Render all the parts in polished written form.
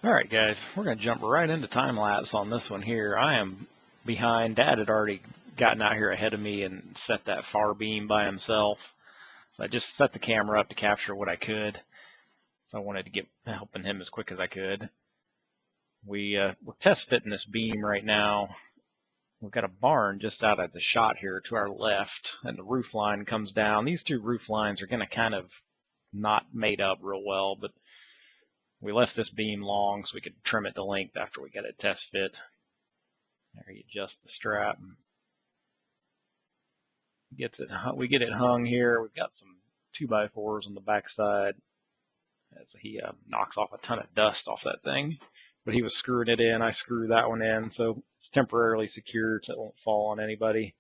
Alright guys, we're going to jump right into time lapse on this one here. I am behind. Dad had already gotten out here ahead of me and set that far beam by himself. So I just set the camera up to capture what I could. So I wanted to get helping him as quick as I could. We're test fitting this beam right now. We've got a barn just out of the shot here to our left, and the roof line comes down. These two roof lines are going to kind of not made up real well, but we left this beam long so we could trim it to length after we got it test fit. There, you adjust the strap. We get it hung here. We've got some 2x4s on the back side. So he knocks off a ton of dust off that thing. But he was screwing it in. I screwed that one in, so it's temporarily secured so it won't fall on anybody.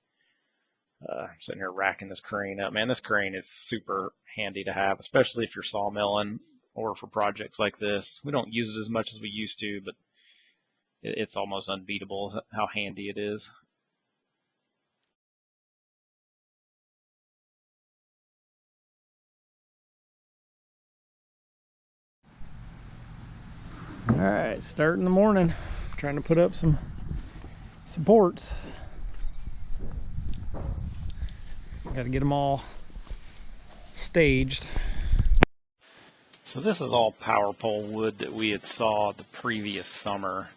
I'm sitting here racking this crane up. Man, this crane is super handy to have, especially if you're sawmilling or for projects like this. We don't use it as much as we used to, but it's almost unbeatable how handy it is. Alright, start in the morning, trying to put up some supports. Got to get them all staged. So this is all power pole wood that we had sawed the previous summer.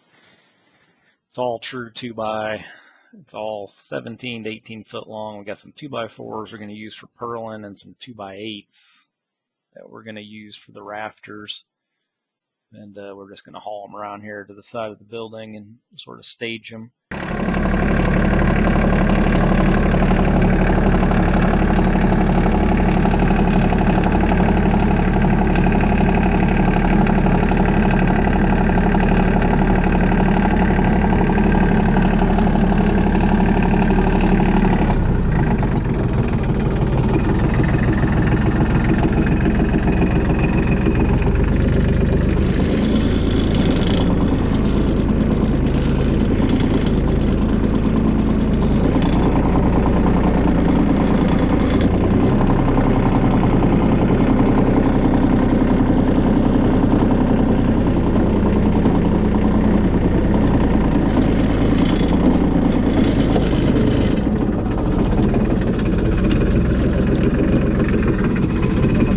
It's all true 2x. It's all 17 to 18 foot long. We got some 2x4s we're going to use for purling and some 2x8s that we're going to use for the rafters. And we're just going to haul them around here to the side of the building and sort of stage them.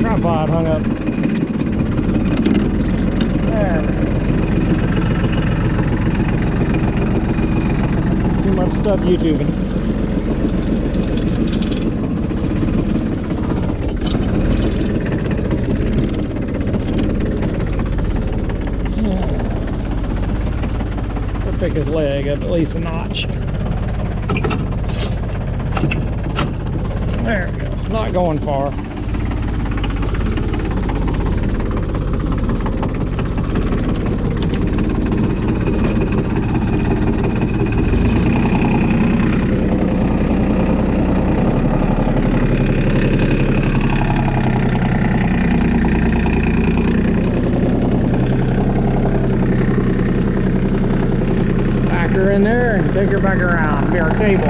Tripod hung up. There. Too much stuff YouTubing. I'll pick his leg up at least a notch. There we go. Not going far. Her in there and take her back around. Be our table.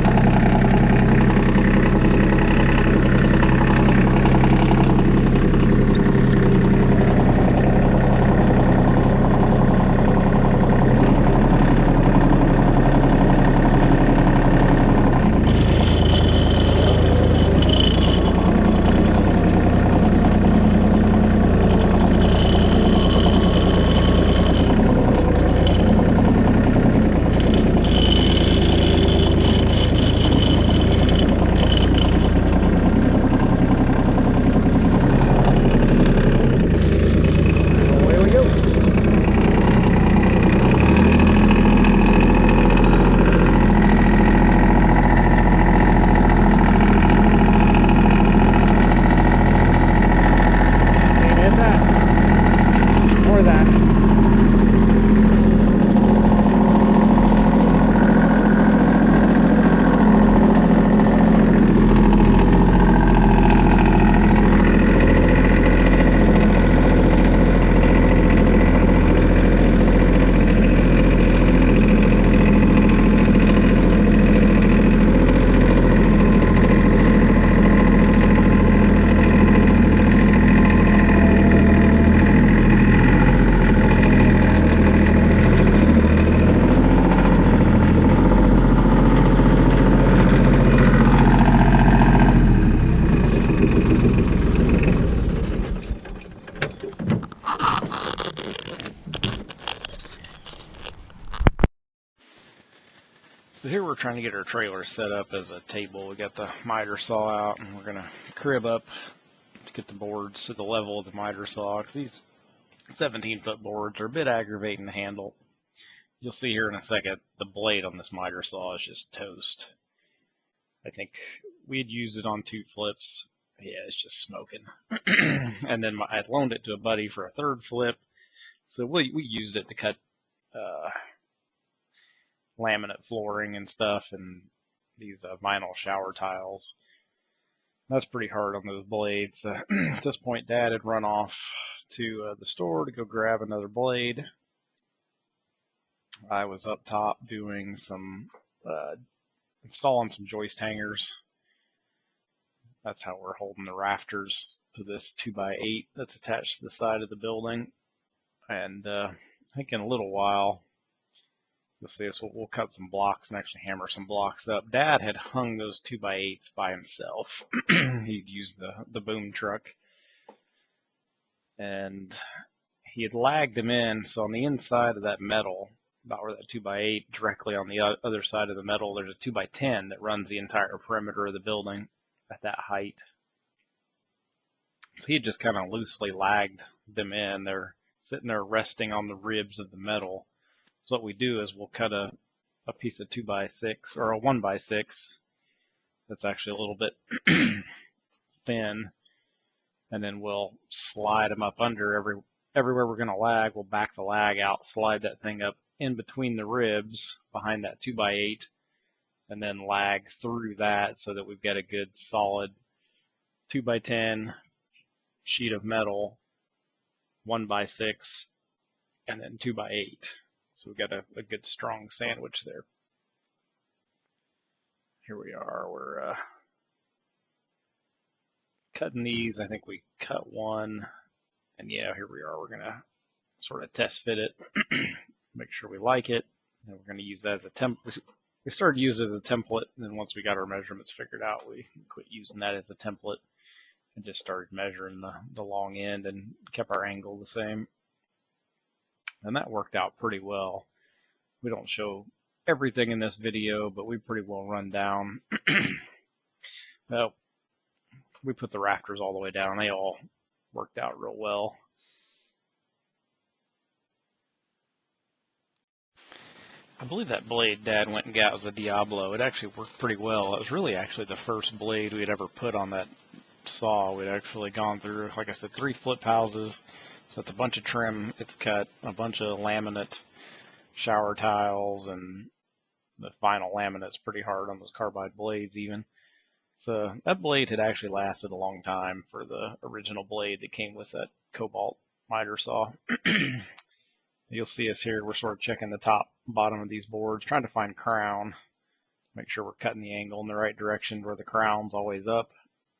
So here we're trying to get our trailer set up as a table. We got the miter saw out, and we're going to crib up to get the boards to the level of the miter saw, because these 17-foot boards are a bit aggravating to handle. You'll see here in a second, the blade on this miter saw is just toast. I think we had used it on 2 flips. Yeah, it's just smoking. And then I had loaned it to a buddy for a 3rd flip, so we used it to cut laminate flooring and stuff, and these vinyl shower tiles. That's pretty hard on those blades. At this point, Dad had run off to the store to go grab another blade. I was up top doing some installing some joist hangers. That's how we're holding the rafters to this 2x8 that's attached to the side of the building. And I think in a little while, you'll see us. We'll cut some blocks and actually hammer some blocks up. Dad had hung those 2x8s by himself. He'd used the boom truck, and he had lagged them in. So on the inside of that metal, about where that 2x8, directly on the other side of the metal, there's a 2x10 that runs the entire perimeter of the building at that height. So he had just kind of loosely lagged them in. They're sitting there resting on the ribs of the metal. So what we do is we'll cut a piece of 2x6 or a 1x6 that's actually a little bit thin, and then we'll slide them up under everywhere we're going to lag. We'll back the lag out, slide that thing up in between the ribs behind that 2x8, and then lag through that so that we've got a good solid 2x10 sheet of metal, 1x6, and then 2x8. So we've got a good strong sandwich there. Here we are. We're cutting these. I think we cut one. And yeah, here we are. We're going to sort of test fit it, make sure we like it. And we're going to use that as a template. We started using it as a template, and then once we got our measurements figured out, we quit using that as a template and just started measuring the long end and kept our angle the same. And that worked out pretty well. We don't show everything in this video, but we pretty well run down. Well, we put the rafters all the way down. They all worked out real well. I believe that blade Dad went and got was a Diablo. It actually worked pretty well. It was really actually the first blade we'd ever put on that saw. We'd actually gone through, like I said, 3 flip houses. So it's a bunch of trim. It's cut, a bunch of laminate shower tiles, and the final laminate's pretty hard on those carbide blades even. So that blade had actually lasted a long time for the original blade that came with that Cobalt miter saw. You'll see us here, we're sort of checking the top and bottom of these boards, trying to find crown, make sure we're cutting the angle in the right direction where the crown's always up.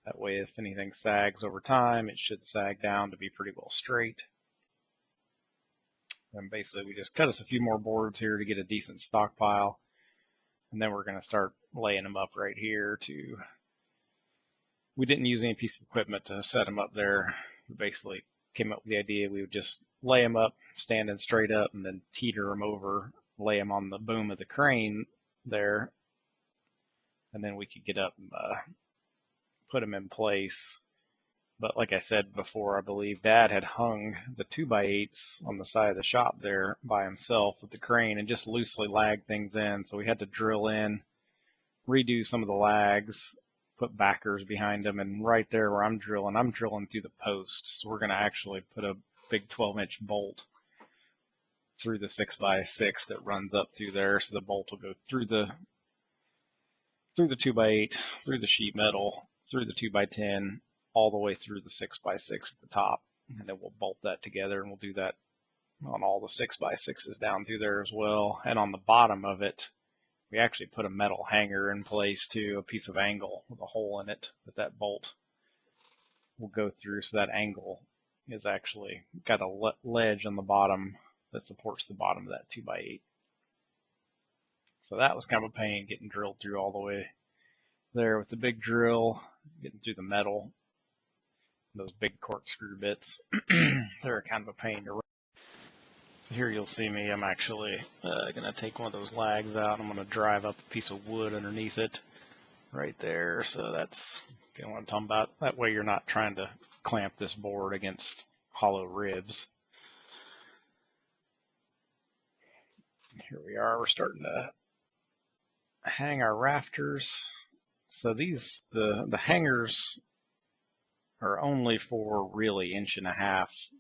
That way if anything sags over time, it should sag down to be pretty well straight. And basically we just cut us a few more boards here to get a decent stockpile. And then we're going to start laying them up right here to, we didn't use any piece of equipment to set them up there. We basically came up with the idea we would just lay them up, standing straight up, and then teeter them over, lay them on the boom of the crane there. And then we could get up and put them in place. But like I said before, I believe Dad had hung the 2x8s on the side of the shop there by himself with the crane and just loosely lagged things in. So we had to drill in, redo some of the lags, put backers behind them, and right there where I'm drilling through the post. So we're going to actually put a big 12-inch bolt through the 6x6 that runs up through there. So the bolt will go through the 2x8, through the sheet metal, through the 2x10, all the way through the 6x6 at the top. And then we'll bolt that together, and we'll do that on all the 6x6s down through there as well. And on the bottom of it, we actually put a metal hanger in place too, a piece of angle with a hole in it that bolt will go through. So that angle is actually got a ledge on the bottom that supports the bottom of that 2x8. So that was kind of a pain getting drilled through all the way there with the big drill, getting through the metal. Those big corkscrew bits, they're kind of a pain to run. So here you'll see me, I'm actually going to take one of those lags out. I'm going to drive up a piece of wood underneath it right there. So that's what I'm talking about. That way you're not trying to clamp this board against hollow ribs. Here we are, we're starting to hang our rafters. So the hangers are only for really 1.5 inch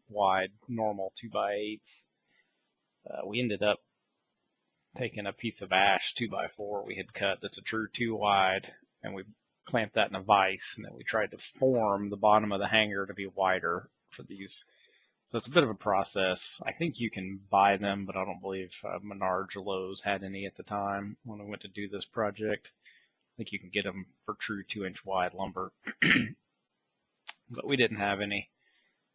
wide, normal 2x8s. We ended up taking a piece of ash 2x4 we had cut that's a true 2 wide, and we clamped that in a vise, and then we tried to form the bottom of the hanger to be wider for these. So it's a bit of a process. I think you can buy them, but I don't believe Menards or Lowe's had any at the time when we went to do this project. I think you can get them for true 2-inch wide lumber, but we didn't have any.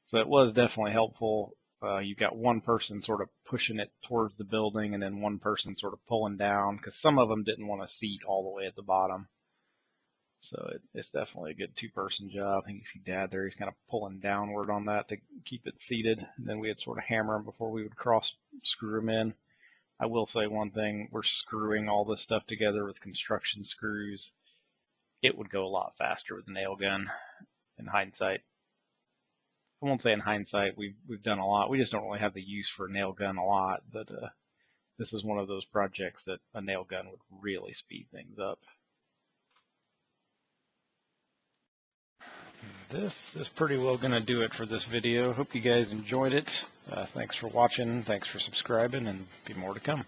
So it was definitely helpful. You've got one person sort of pushing it towards the building and then one person sort of pulling down, because some of them didn't want to seat all the way at the bottom. So it's definitely a good 2-person job. I think you see Dad there, he's kind of pulling downward on that to keep it seated. And then we'd sort of hammer them before we would cross screw them in. I will say one thing, we're screwing all this stuff together with construction screws. It would go a lot faster with a nail gun in hindsight. I won't say in hindsight, we've done a lot. We just don't really have the use for a nail gun a lot, but this is one of those projects that a nail gun would really speed things up. This is pretty well going to do it for this video. Hope you guys enjoyed it. Thanks for watching, thanks for subscribing, and be more to come.